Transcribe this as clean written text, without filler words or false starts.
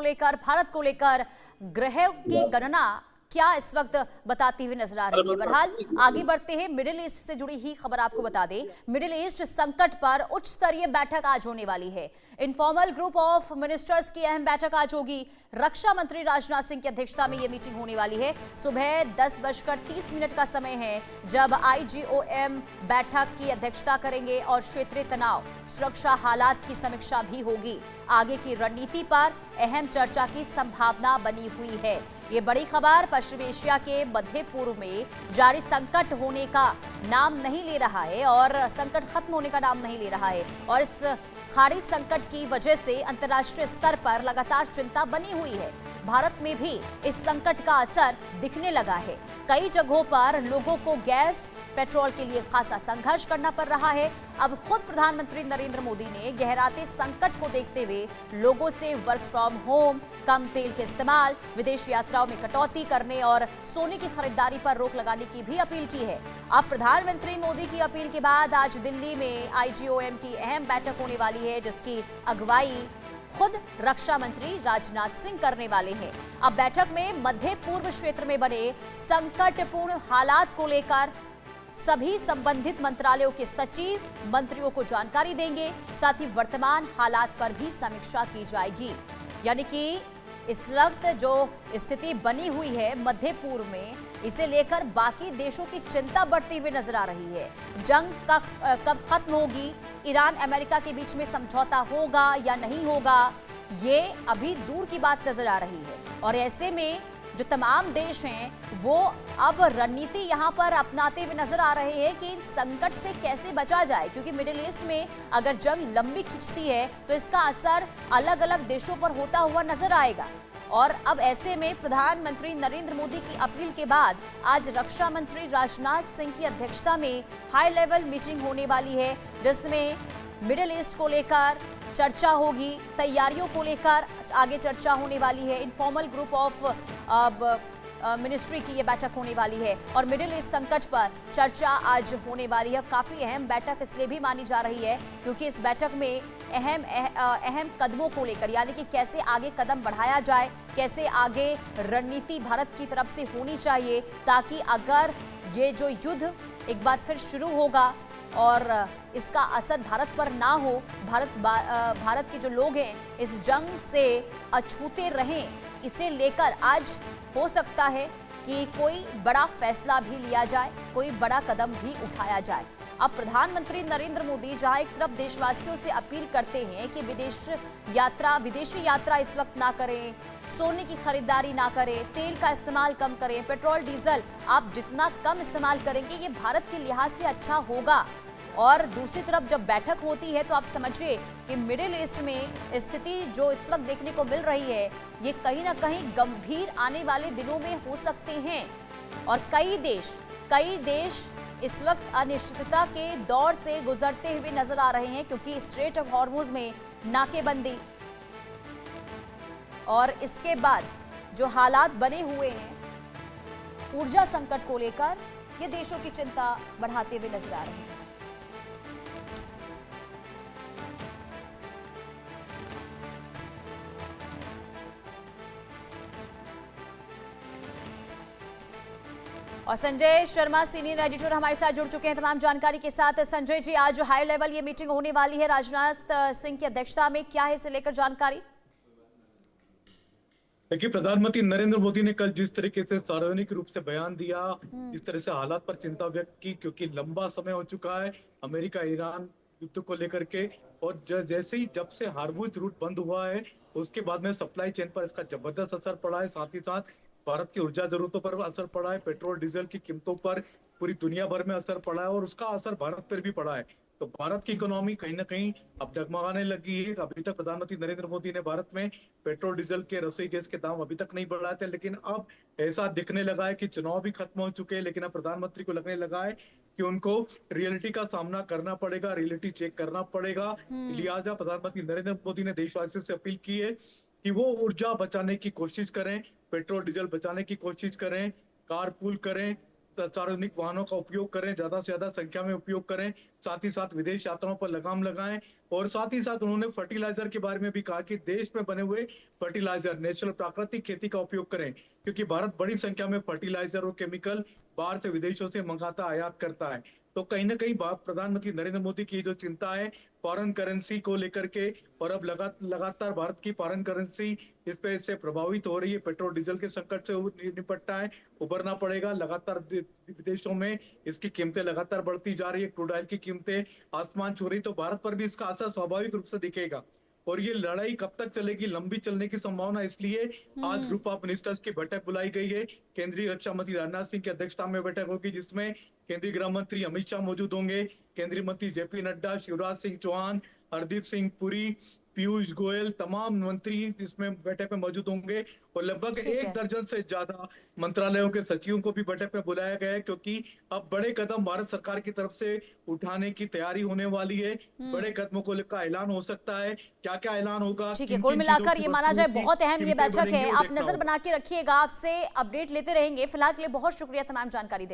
लेकर, भारत को लेकर ग्रह की गणना क्या इस वक्त बताती हुई नजर आ रही है। बहरहाल आगे बढ़ते हैं, मिडिल ईस्ट से जुड़ी ही खबर आपको बता दें। मिडिल ईस्ट संकट पर उच्च स्तरीय बैठक आज होने वाली है। इनफॉर्मल ग्रुप ऑफ मिनिस्टर्स की अहम बैठक आज होगी। रक्षा मंत्री राजनाथ सिंह की अध्यक्षता में यह मीटिंग होने वाली है। सुबह 10:30 का समय है जब IGOM बैठक की अध्यक्षता करेंगे और क्षेत्रीय तनाव, सुरक्षा हालात की समीक्षा भी होगी। आगे की रणनीति पर अहम चर्चा की संभावना बनी हुई है। ये बड़ी खबर पश्चिम एशिया के मध्य पूर्व में जारी संकट होने का नाम नहीं ले रहा है और संकट खत्म होने का नाम नहीं ले रहा है और इस खाड़ी संकट की वजह से अंतर्राष्ट्रीय स्तर पर लगातार चिंता बनी हुई है। भारत में भी इस संकट का असर दिखने लगा है। कई जगहों पर लोगों को गैस, पेट्रोल के लिए खासा संघर्ष करना पड़ रहा है। अब खुद प्रधानमंत्री नरेंद्र मोदी ने गहराते संकट को देखते हुए लोगों से वर्क फ्रॉम होम, कम तेल के इस्तेमाल, विदेश यात्राओं में कटौती करने और सोने की खरीदारी पर रोक लगाने की भी अपील की है। अब प्रधानमंत्री मोदी की अपील के बाद आज दिल्ली में IGOM की अहम बैठक होने वाली है, जिसकी अगुवाई खुद रक्षा मंत्री राजनाथ सिंह करने वाले हैं। अब बैठक में मध्य पूर्व क्षेत्र में बने संकटपूर्ण हालात को लेकर सभी संबंधित मंत्रालयों के सचिव मंत्रियों को जानकारी देंगे। साथ ही वर्तमान हालात पर भी समीक्षा की जाएगी। यानी कि इस वक्त जो स्थिति बनी हुई है मध्य पूर्व में, इसे लेकर बाकी देशों की चिंता बढ़ती हुई नजर आ रही है। जंग कब खत्म होगी, ईरान अमेरिका के बीच में समझौता होगा या नहीं होगा, ये अभी दूर की बात नजर आ रही है। और ऐसे में जो तमाम देश हैं वो अब रणनीति यहां पर अपनाते हुए नजर आ रहे हैं कि इन संकट से कैसे बचा जाए, क्योंकि मिडिल ईस्ट में अगर जंग लंबी खिंचती है तो इसका असर अलग अलग देशों पर होता हुआ नजर आएगा। और अब ऐसे में प्रधानमंत्री नरेंद्र मोदी की अपील के बाद आज रक्षा मंत्री राजनाथ सिंह की अध्यक्षता में हाई लेवल मीटिंग होने वाली है, जिसमें मिडिल ईस्ट को लेकर चर्चा होगी, तैयारियों को लेकर आगे चर्चा होने वाली है। इनफॉर्मल ग्रुप ऑफ मिनिस्ट्री की ये बैठक होने वाली है और मिडिल ईस्ट संकट पर चर्चा आज होने वाली है। काफी अहम बैठक इसलिए भी मानी जा रही है क्योंकि इस बैठक में अहम कदमों को लेकर, यानी कि कैसे आगे कदम बढ़ाया जाए, कैसे आगे रणनीति भारत की तरफ से होनी चाहिए, ताकि अगर ये जो युद्ध एक बार फिर शुरू होगा और इसका असर भारत पर ना हो, भारत के जो लोग हैं इस जंग से अछूते रहें, इसे लेकर आज हो सकता है कि कोई बड़ा फैसला भी लिया जाए, कोई बड़ा कदम भी उठाया जाए। अब प्रधानमंत्री नरेंद्र मोदी जहां एक तरफ देशवासियों से अपील करते हैं कि विदेशी यात्रा इस वक्त ना करें, सोने की खरीदारी ना करें, तेल का इस्तेमाल कम करें, पेट्रोल डीजल आप जितना कम इस्तेमाल करेंगे ये भारत के लिहाज से अच्छा होगा। और दूसरी तरफ जब बैठक होती है तो आप समझिए कि मिडिल ईस्ट में स्थिति जो इस वक्त देखने को मिल रही है ये कहीं ना कहीं गंभीर आने वाले दिनों में हो सकते हैं। और कई देश इस वक्त अनिश्चितता के दौर से गुजरते हुए नजर आ रहे हैं, क्योंकि स्ट्रेट ऑफ हॉर्मुज में नाकेबंदी और इसके बाद जो हालात बने हुए हैं ऊर्जा संकट को लेकर, ये देशों की चिंता बढ़ाते हुए नजर आ रहे हैं। और संजय शर्मा सीनियर एडिटर हमारे साथ जुड़ चुके हैं तमाम जानकारी के साथ। संजय जी, आज हाई लेवल ये मीटिंग होने वाली है राजनाथ सिंह की अध्यक्षता में, क्या है इसे लेकर जानकारी? देखिए, प्रधानमंत्री नरेंद्र मोदी ने कल जिस तरीके से सार्वजनिक रूप से बयान दिया, इस तरह से हालात पर चिंता व्यक्त की, क्योंकि लंबा समय हो चुका है अमेरिका ईरान युद्ध को लेकर के, और जैसे ही जब से हार्मुज रूट बंद हुआ है उसके बाद में सप्लाई चेन पर इसका जबरदस्त असर पड़ा है। साथ ही साथ भारत की ऊर्जा जरूरतों पर असर पड़ा है, पेट्रोल डीजल की कीमतों पर पूरी दुनिया भर में असर पड़ा है और उसका असर भारत पर भी पड़ा है। तो भारत की इकोनॉमी कहीं ना कहीं अब डगमगाने लगी है। अभी तक प्रधानमंत्री नरेंद्र मोदी ने भारत में पेट्रोल डीजल के, रसोई गैस के दाम अभी तक नहीं बढ़ाए थे, लेकिन अब ऐसा दिखने लगा है कि चुनाव भी खत्म हो चुके हैं, लेकिन अब प्रधानमंत्री को लगने लगा है कि उनको रियलिटी का सामना करना पड़ेगा, रियलिटी चेक करना पड़ेगा। लिहाजा प्रधानमंत्री नरेंद्र मोदी ने देशवासियों से अपील की है कि वो ऊर्जा बचाने की कोशिश करें, पेट्रोल डीजल बचाने की कोशिश करें, कारपूल करें, सार्वजनिक वाहनों का उपयोग करें, ज्यादा से ज्यादा संख्या में उपयोग करें, साथ ही साथ विदेश यात्राओं पर लगाम लगाएं। और साथ ही साथ उन्होंने फर्टिलाइजर के बारे में भी कहा कि देश में बने हुए फर्टिलाइजर, नेचुरल प्राकृतिक खेती का उपयोग करें, क्योंकि भारत बड़ी संख्या में फर्टिलाइजर और केमिकल बाहर से, विदेशों से मंगाता, आयात करता है। तो कहीं ना कहीं प्रधानमंत्री नरेंद्र मोदी की जो चिंता है फॉरेन करेंसी को लेकर के, और अब लगातार भारत की फॉरेन करेंसी इससे प्रभावित हो रही है। पेट्रोल डीजल के संकट से निपटना है, उबरना पड़ेगा। लगातार विदेशों में इसकी कीमतें लगातार बढ़ती जा रही है, क्रूड ऑयल की कीमतें आसमान छू रही, तो भारत पर भी इसका असर स्वाभाविक रूप से दिखेगा। और ये लड़ाई कब तक चलेगी, लंबी चलने की संभावना, इसलिए आज ग्रुप ऑफ मिनिस्टर्स की बैठक बुलाई गई है। केंद्रीय रक्षा मंत्री राजनाथ सिंह की अध्यक्षता में बैठक होगी, जिसमें केंद्रीय गृह मंत्री अमित शाह मौजूद होंगे, केंद्रीय मंत्री जेपी नड्डा, शिवराज सिंह चौहान, हरदीप सिंह पुरी, पीयूष गोयल, तमाम मंत्री इसमें बैठक में मौजूद होंगे। और लगभग ठीक है। 1 दर्जन से ज्यादा मंत्रालयों के सचिवों को भी बैठक में बुलाया गया है, क्योंकि अब बड़े कदम भारत सरकार की तरफ से उठाने की तैयारी होने वाली है। बड़े कदमों को लेकर ऐलान हो सकता है, क्या क्या ऐलान होगा, ठीक है, किन कुल किन मिलाकर चीजों ये की माना जाए वस्तुओं की बहुत अहम ये कीमतें बैठक बढ़ेंगी, है। वो आप देखना नजर होगा। बना के रखिएगा, आपसे अपडेट लेते रहेंगे। फिलहाल के लिए बहुत शुक्रिया तमाम जानकारी देने